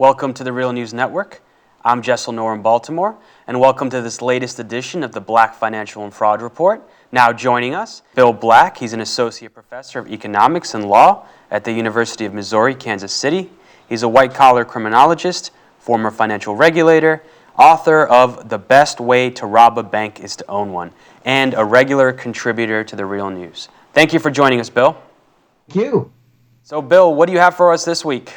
Welcome to the Real News Network. I'm Jessel Noor in Baltimore, and welcome to this latest edition of the Black Financial and Fraud Report. Now joining us, Bill Black. He's an associate professor of economics and law at the University of Missouri, Kansas City. He's a white-collar criminologist, former financial regulator, author of The Best Way to Rob a Bank is to Own One, and a regular contributor to the Real News. Thank you for joining us, Bill. Thank you. So, Bill, what do you have for us this week?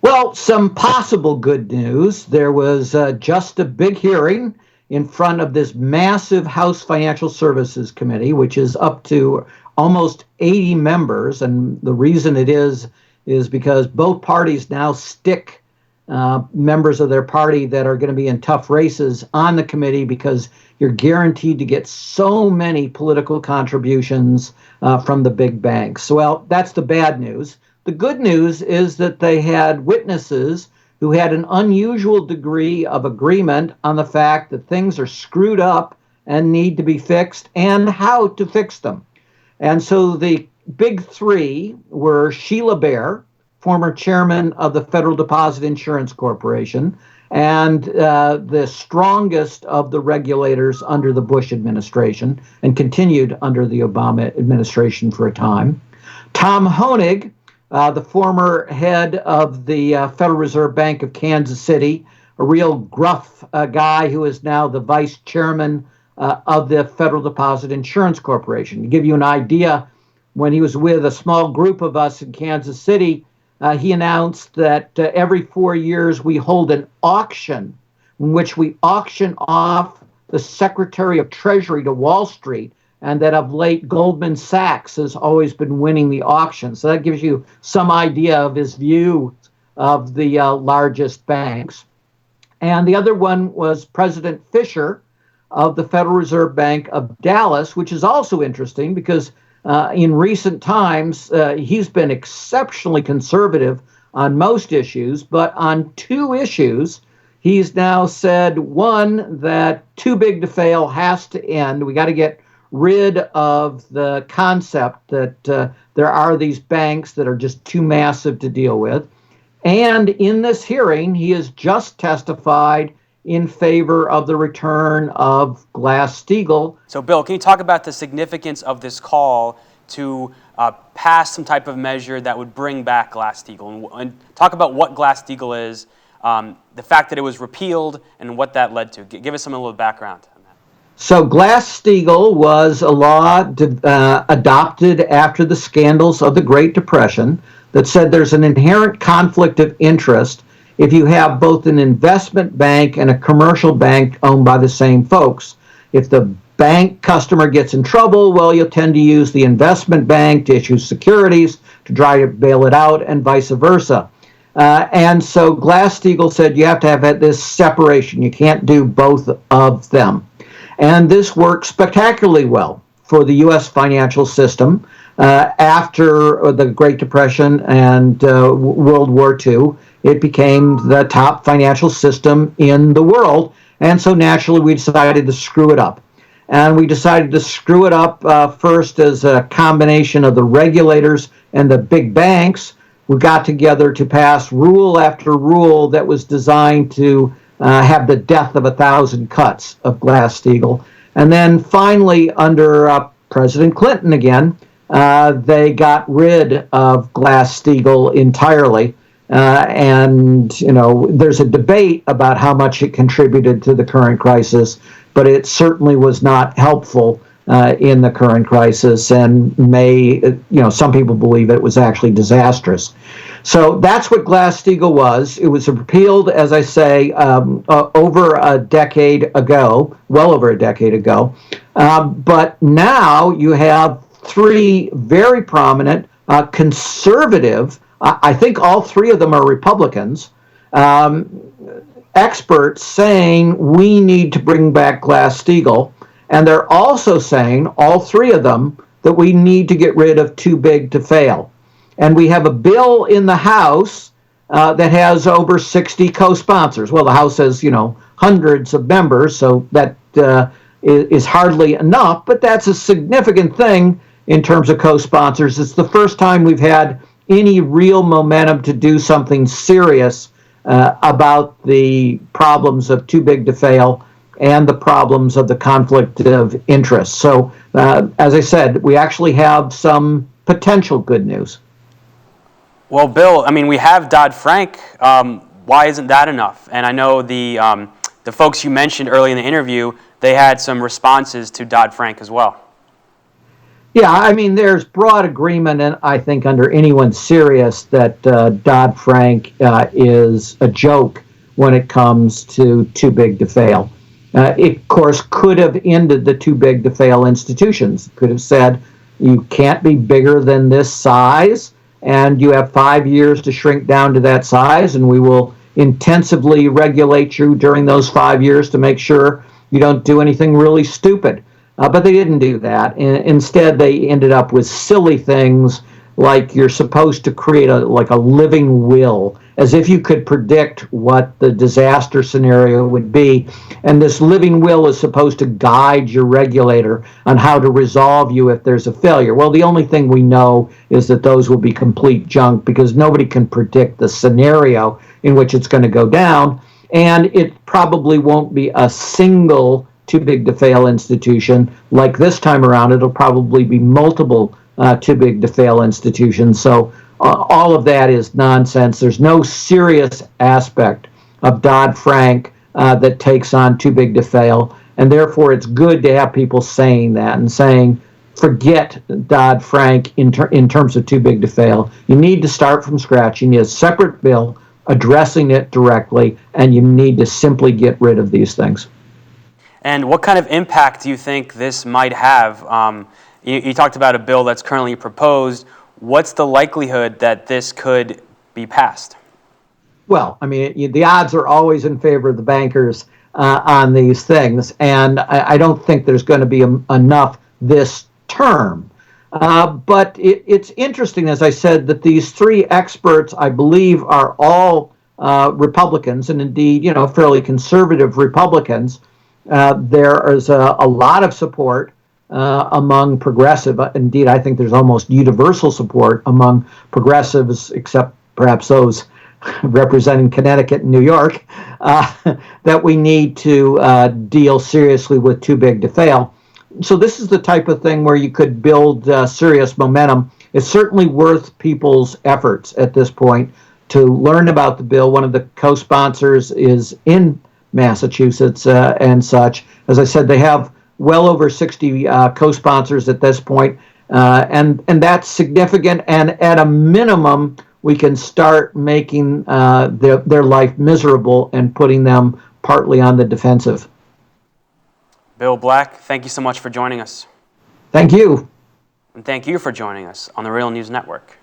Well, some possible good news. There was just a big hearing in front of this massive House Financial Services Committee, which is up to almost 80 members. And the reason it is because both parties now stick members of their party that are going to be in tough races on the committee because you're guaranteed to get so many political contributions from the big banks. Well, that's the bad news. The good news is that they had witnesses who had an unusual degree of agreement on the fact that things are screwed up and need to be fixed and how to fix them. And so the big three were Sheila Bair, former chairman of the Federal Deposit Insurance Corporation, and the strongest of the regulators under the Bush administration and continued under the Obama administration for a time. Tom Hoenig, the former head of the Federal Reserve Bank of Kansas City, a real gruff guy who is now the vice chairman of the Federal Deposit Insurance Corporation. To give you an idea, when he was with a small group of us in Kansas City, he announced that every 4 years we hold an auction in which we auction off the Secretary of Treasury to Wall Street, and that of late Goldman Sachs has always been winning the auction. So that gives you some idea of his view of the largest banks. And the other one was President Fisher of the Federal Reserve Bank of Dallas, which is also interesting because in recent times he's been exceptionally conservative on most issues, but on two issues, he's now said, one, that too big to fail has to end. We got to get rid of the concept that there are these banks that are just too massive to deal with. And in this hearing, he has just testified in favor of the return of Glass-Steagall. So, Bill, can you talk about the significance of this call to pass some type of measure that would bring back Glass-Steagall, and talk about what Glass-Steagall is, the fact that it was repealed, and what that led to? Give us a little background. So Glass-Steagall was a law adopted after the scandals of the Great Depression that said there's an inherent conflict of interest if you have both an investment bank and a commercial bank owned by the same folks. If the bank customer gets in trouble, well, you'll tend to use the investment bank to issue securities to try to bail it out, and vice versa. And so Glass-Steagall said you have to have this separation. You can't do both of them. And this worked spectacularly well for the U.S. financial system. After the Great Depression and World War II, it became the top financial system in the world. And so naturally, we decided to screw it up. And we decided to screw it up first as a combination of the regulators and the big banks. We got together to pass rule after rule that was designed to have the death of 1,000 cuts of Glass-Steagall. And then finally, under President Clinton again, they got rid of Glass-Steagall entirely. And, you know, there's a debate about how much it contributed to the current crisis, but it certainly was not helpful in the current crisis, and some people believe it was actually disastrous. So that's what Glass-Steagall was. It was repealed, as I say, over a decade ago, well over a decade ago. But now you have three very prominent conservative, I think all three of them are Republicans, experts saying we need to bring back Glass-Steagall. And they're also saying, all three of them, that we need to get rid of too big to fail. And we have a bill in the House that has over 60 co-sponsors. Well, the House has, hundreds of members, so that is hardly enough, but that's a significant thing in terms of co-sponsors. It's the first time we've had any real momentum to do something serious about the problems of too big to fail and the problems of the conflict of interest. So, as I said, we actually have some potential good news. Well, Bill, I mean, we have Dodd-Frank. Why isn't that enough? And I know the folks you mentioned early in the interview, they had some responses to Dodd-Frank as well. Yeah, I mean, there's broad agreement, and I think under anyone serious, that Dodd-Frank is a joke when it comes to too big to fail. It, of course, could have ended the too big to fail institutions. It could have said, you can't be bigger than this size, and you have 5 years to shrink down to that size, and we will intensively regulate you during those 5 years to make sure you don't do anything really stupid. But they didn't do that. Instead, they ended up with silly things like you're supposed to create a living will, as if you could predict what the disaster scenario would be. And this living will is supposed to guide your regulator on how to resolve you if there's a failure. Well, the only thing we know is that those will be complete junk because nobody can predict the scenario in which it's going to go down. And it probably won't be a single too big to fail institution. Like this time around, it'll probably be multiple too big to fail institutions. So all of that is nonsense. There's no serious aspect of Dodd-Frank that takes on too big to fail. And therefore, it's good to have people saying that and saying, forget Dodd-Frank in terms of too big to fail. You need to start from scratch. You need a separate bill addressing it directly, and you need to simply get rid of these things. And what kind of impact do you think this might have? You talked about a bill that's currently proposed. What's the likelihood that this could be passed? Well, I mean, the odds are always in favor of the bankers on these things, and I don't think there's going to be enough this term. But it's interesting, as I said, that these three experts, I believe, are all Republicans, and indeed, fairly conservative Republicans. There is a lot of support among progressive. Indeed, I think there's almost universal support among progressives, except perhaps those representing Connecticut and New York, that we need to deal seriously with too big to fail. So this is the type of thing where you could build serious momentum. It's certainly worth people's efforts at this point to learn about the bill. One of the co-sponsors is in Massachusetts and such. As I said, they have well over 60 co-sponsors at this point, and that's significant. And at a minimum, we can start making their life miserable and putting them partly on the defensive. Bill Black, thank you so much for joining us. Thank you. And thank you for joining us on the Real News Network.